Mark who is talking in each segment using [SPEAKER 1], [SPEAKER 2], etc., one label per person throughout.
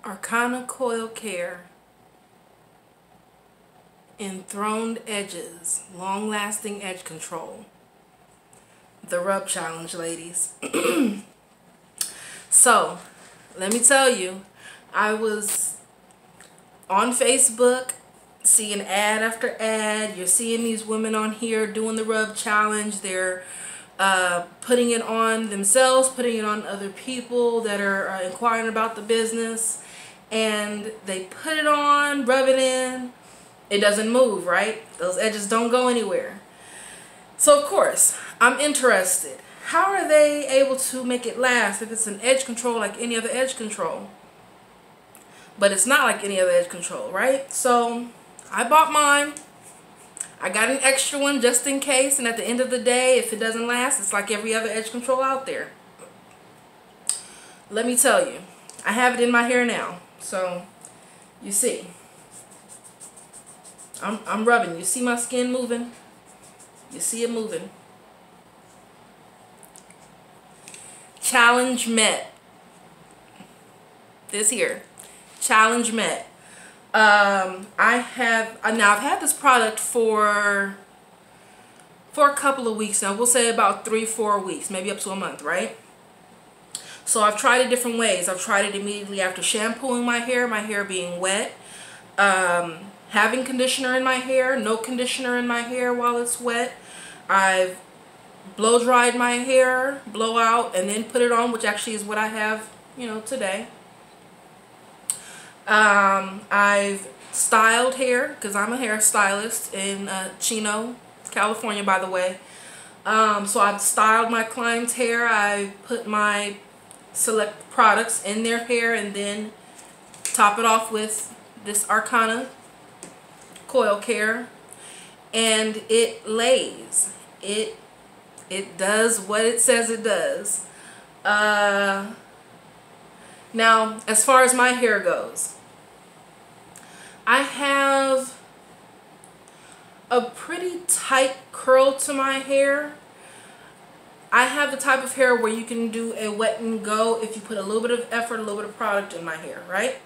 [SPEAKER 1] Arcana Coil Care. Enthroned Edges. Long-lasting edge control. The rub challenge, ladies. So, let me tell you, I was on Facebook seeing ad after ad. You're seeing these women on here doing the rub challenge. They're putting it on themselves, putting it on other people that are inquiring about the business. And they put it on, rub it in. It doesn't move, right? Those edges don't go anywhere. So of course, I'm interested. How are they able to make it last if it's an edge control like any other edge control? But it's not like any other edge control, right? So I bought mine. I got an extra one just in case, and at the end of the day, if it doesn't last, it's like every other edge control out there. Let me tell you, I have it in my hair now. So you see, I'm rubbing. You see my skin moving? You see it moving. Challenge met. This here. Challenge met. I've had this product for a couple of weeks now. We'll say about 3-4 weeks, maybe up to a month, right? So I've tried it different ways. I've tried it immediately after shampooing my hair being wet. Having conditioner in my hair, no conditioner in my hair while it's wet. I've blow dried my hair, blow out, and then put it on, which actually is what I have, today. I've styled hair, because I'm a hairstylist in Chino, California, by the way. So I've styled my clients' hair. I put my select products in their hair and then top it off with this Arcana Coil Care, and it lays. It does what it says it does. Now, as far as my hair goes, I have a pretty tight curl to my hair. I have the type of hair where you can do a wet and go if you put a little bit of effort, a little bit of product in my hair, right?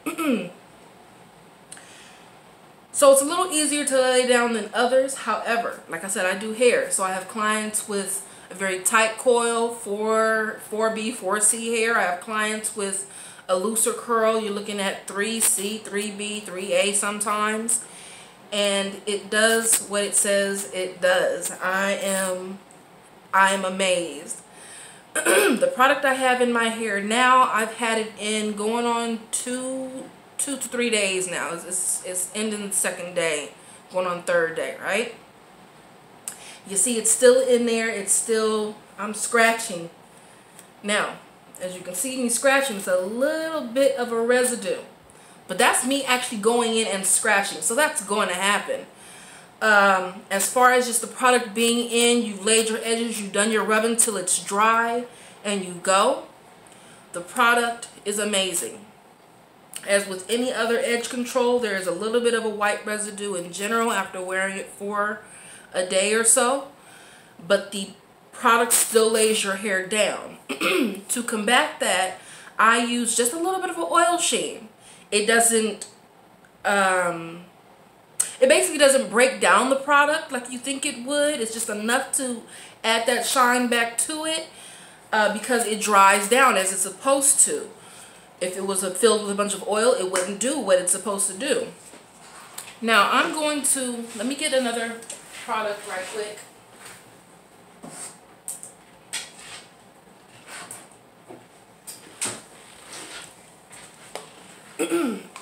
[SPEAKER 1] So it's a little easier to lay down than others. However, like I said, I do hair. So I have clients with a very tight coil, 4B, 4C hair. I have clients with a looser curl. You're looking at 3C, 3B, 3A sometimes. And it does what it says it does. I am amazed. The product I have in my hair now, I've had it in going on 2 to 3 days now. It's ending the second day, going on third day, right? You see it's still in there. It's still, I'm scratching. Now, as you can see me scratching, it's a little bit of a residue. But that's me actually going in and scratching. So that's going to happen. As far as just the product being in, you've laid your edges, you've done your rubbing till it's dry, and you go. The product is amazing. As with any other edge control, there is a little bit of a white residue in general after wearing it for a day or so, but the product still lays your hair down. To combat that, I use just a little bit of an oil sheen. It doesn't, it basically doesn't break down the product like you think it would. It's just enough to add that shine back to it because it dries down as it's supposed to. If it was filled with a bunch of oil, it wouldn't do what it's supposed to do. Now, I'm going to, let me get another product right quick.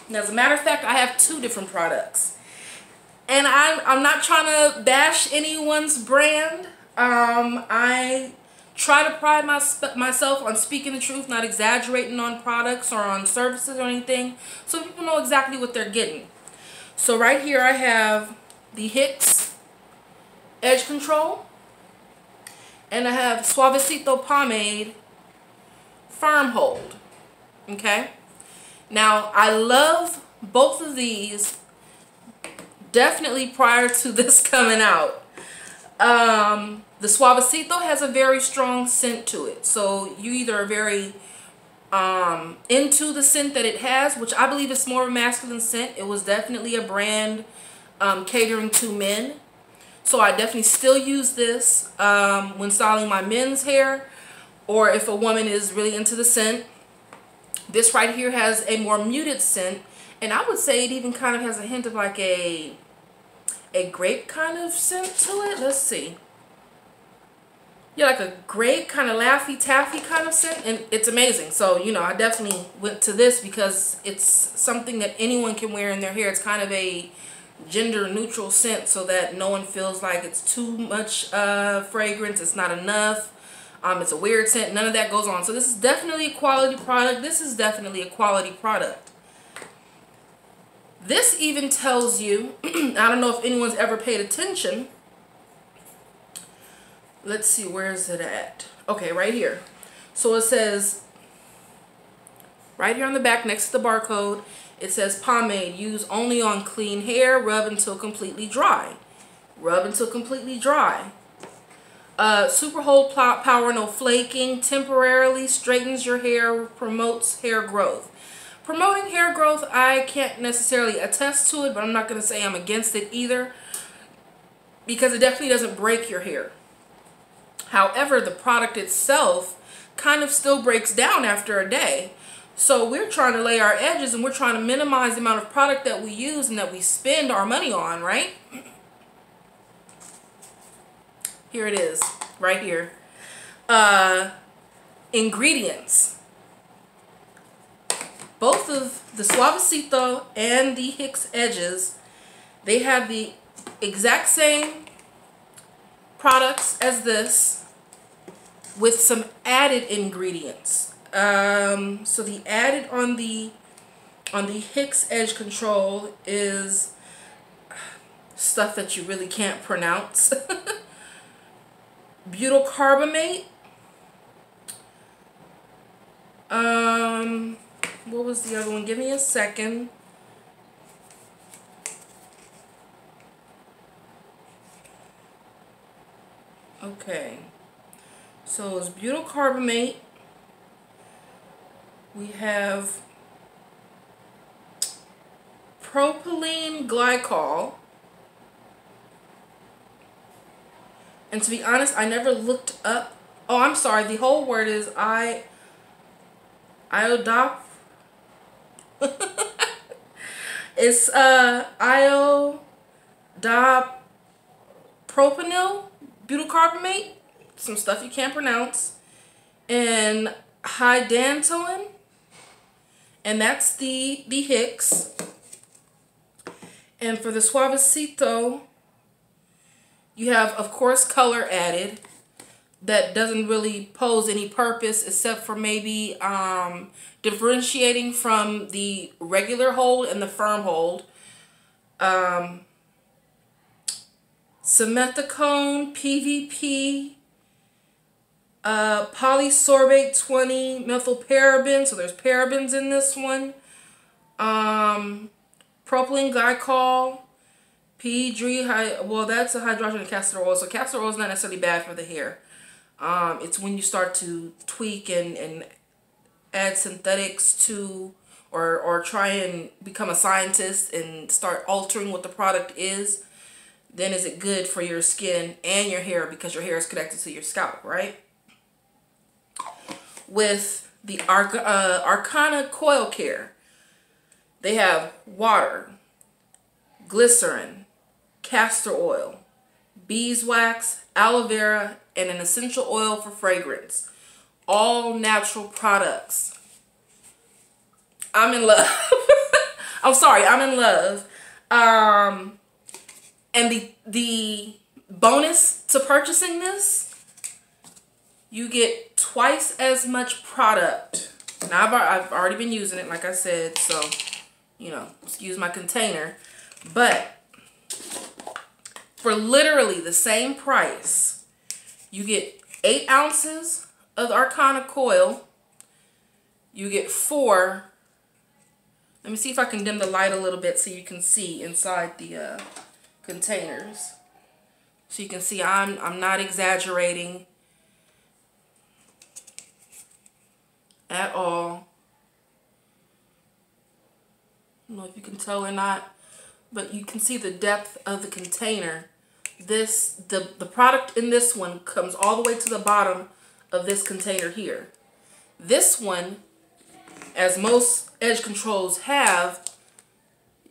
[SPEAKER 1] Now, as a matter of fact, I have 2 different products. And I'm not trying to bash anyone's brand. I try to pride myself on speaking the truth, not exaggerating on products or on services or anything, so people know exactly what they're getting. So right here I have the Hicks Edge Control, and I have Suavecito Pomade Firm Hold. Okay? Now, I love both of these definitely prior to this coming out. The Suavecito has a very strong scent to it. So you either are very into the scent that it has, which I believe is more of a masculine scent. It was definitely a brand catering to men. So I definitely still use this when styling my men's hair, or if a woman is really into the scent. This right here has a more muted scent, and I would say it even kind of has a hint of like a grape kind of scent to it. Let's see. Yeah, like a grape kind of Laffy Taffy kind of scent, and it's amazing. So, you know, I definitely went to this because it's something that anyone can wear in their hair. It's kind of a gender neutral scent so that no one feels like it's too much fragrance, it's not enough, it's a weird scent, none of that goes on. So this is definitely a quality product. This is definitely a quality product. This even tells you, I don't know if anyone's ever paid attention. Let's see, where is it at? Okay, right here. So it says, right here on the back next to the barcode, it says pomade, use only on clean hair, rub until completely dry. Rub until completely dry. Super hold power, no flaking, temporarily straightens your hair, promotes hair growth. Promoting hair growth, I can't necessarily attest to it, but I'm not going to say I'm against it either, because it definitely doesn't break your hair. However, the product itself kind of still breaks down after a day. So we're trying to lay our edges, and we're trying to minimize the amount of product that we use and that we spend our money on, right? Here it is, right here. Ingredients. Both of the Suavecito and the Hicks edges, they have the exact same products as this with some added ingredients. So the added on the Hicks edge control is stuff that you really can't pronounce. Butyl carbamate. What was the other one? Give me a second. Okay. So it's butyl carbamate. We have propylene glycol. And to be honest, I never looked up. Oh, I'm sorry. The whole word is iodop. It's iodopropanyl butyl carbamate. Some stuff you can't pronounce. And hydantoin. And that's the Hicks. And for the Suavecito, you have, of course, color added that doesn't really pose any purpose except for maybe differentiating from the regular hold and the firm hold. Simethicone, PVP, polysorbate 20, methylparaben, so there's parabens in this one. Propylene glycol, well, that's a hydrogen castor oil. So castor oil is not necessarily bad for the hair. It's when you start to tweak and add synthetics to, or try and become a scientist and start altering what the product is, then is it good for your skin and your hair, because your hair is connected to your scalp, right? With the Arcani coil care, they have water, glycerin, castor oil, beeswax, aloe vera, and an essential oil for fragrance. All natural products. I'm in love. I'm sorry, I'm in love. And the bonus to purchasing this, you get twice as much product. Now I've already been using it, like I said, so, you know, excuse my container. But for literally the same price, you get 8 ounces of the Arcani coil. You get 4. Let me see if I can dim the light a little bit so you can see inside the containers. So you can see I'm not exaggerating at all. know if you can tell or not, but you can see the depth of the container. The product in this one comes all the way to the bottom of this container here. This one, as most edge controls have,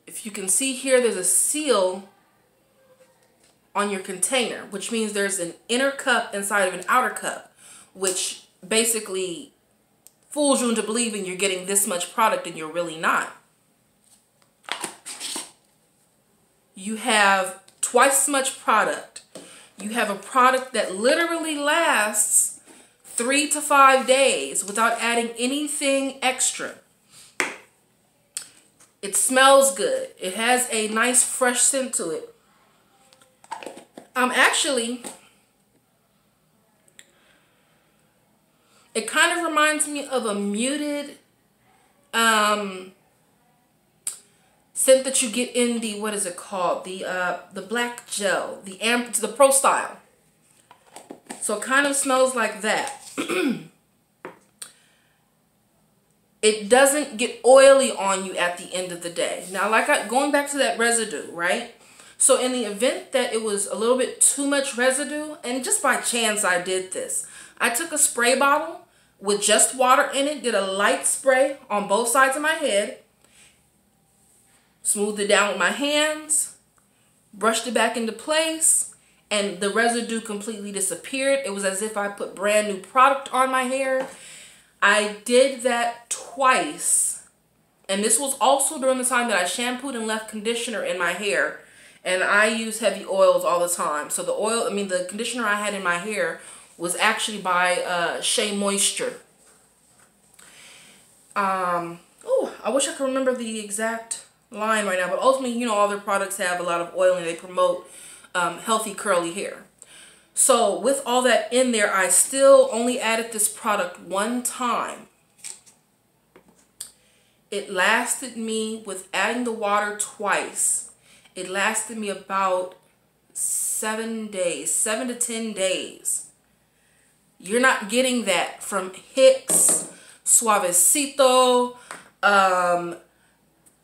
[SPEAKER 1] if you can see here, there's a seal on your container, which means there's an inner cup inside of an outer cup, which basically fools you into believing you're getting this much product and you're really not. You have twice as much product. You have a product that literally lasts 3 to 5 days without adding anything extra. It smells good. It has a nice fresh scent to it. Actually, it kind of reminds me of a muted scent that you get in the, what is it called? The black gel, the Pro Style. So it kind of smells like that. It doesn't get oily on you at the end of the day. Now, going back to that residue, right? So in the event that it was a little bit too much residue, and just by chance I did this, I took a spray bottle with just water in it, did a light spray on both sides of my head, smoothed it down with my hands, brushed it back into place, and the residue completely disappeared. It was as if I put brand new product on my hair. I did that twice, and this was also during the time that I shampooed and left conditioner in my hair, and I use heavy oils all the time. So the conditioner I had in my hair was actually by Shea Moisture. Oh, I wish I could remember the exact line right now, but ultimately, you know, all their products have a lot of oil and they promote healthy curly hair. So with all that in there, I still only added this product one time. It lasted me, with adding the water twice, it lasted me about 7 days, 7 to 10 days. You're not getting that from Hicks, Suavecito,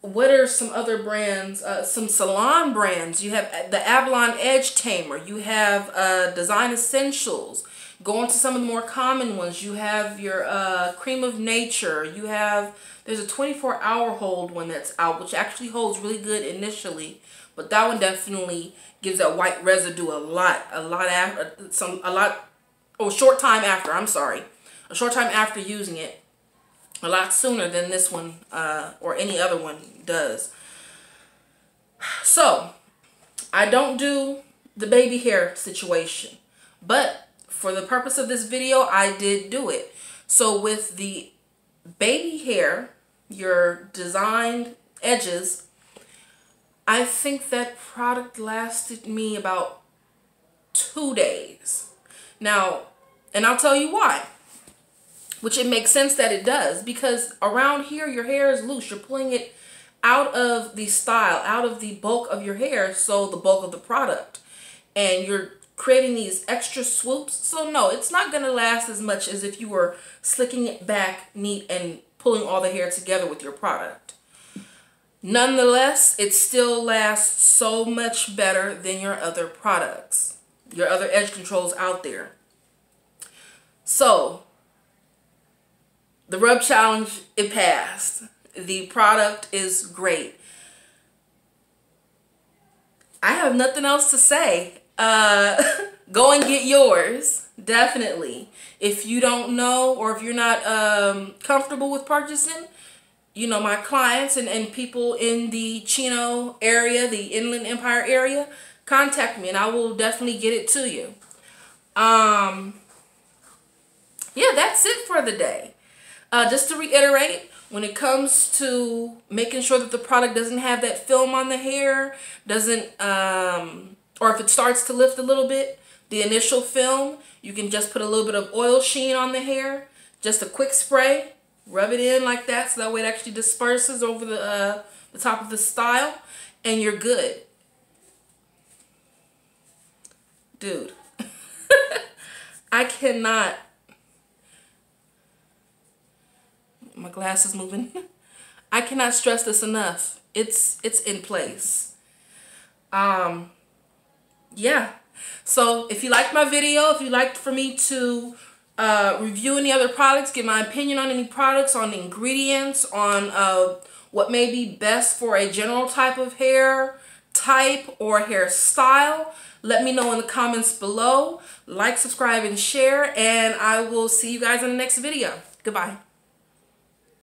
[SPEAKER 1] what are some other brands? Some salon brands. You have the Avalon Edge Tamer. You have Design Essentials. Going to some of the more common ones, you have your Cream of Nature. You have, there's a 24-hour hold one that's out, which actually holds really good initially, but that one definitely gives that white residue a short time after using it. A lot sooner than this one or any other one does. So, I don't do the baby hair situation, but for the purpose of this video, I did do it. So with the baby hair, your designed edges, I think that product lasted me about 2 days. Now, and I'll tell you why. Which it makes sense that it does, because around here your hair is loose. You're pulling it out of the style, out of the bulk of your hair, so the bulk of the product. And you're creating these extra swoops. So no, it's not going to last as much as if you were slicking it back neat and pulling all the hair together with your product. Nonetheless, it still lasts so much better than your other products, your other edge controls out there. So, the rub challenge, it passed. The product is great. I have nothing else to say. Go and get yours, definitely. If you don't know, or if you're not comfortable with purchasing, you know, my clients and people in the Chino area, the Inland Empire area, contact me and I will definitely get it to you. Yeah, that's it for the day. Just to reiterate, when it comes to making sure that the product doesn't have that film on the hair, or if it starts to lift a little bit, the initial film, you can just put a little bit of oil sheen on the hair, just a quick spray, rub it in like that, so that way it actually disperses over the top of the style, and you're good. Dude, I cannot. My glass is moving. I cannot stress this enough. It's in place. Yeah. So if you liked my video, if you liked for me to review any other products, give my opinion on any products, on the ingredients, on what may be best for a general type of hair type or hairstyle, let me know in the comments below. Like, subscribe, and share, and I will see you guys in the next video. Goodbye.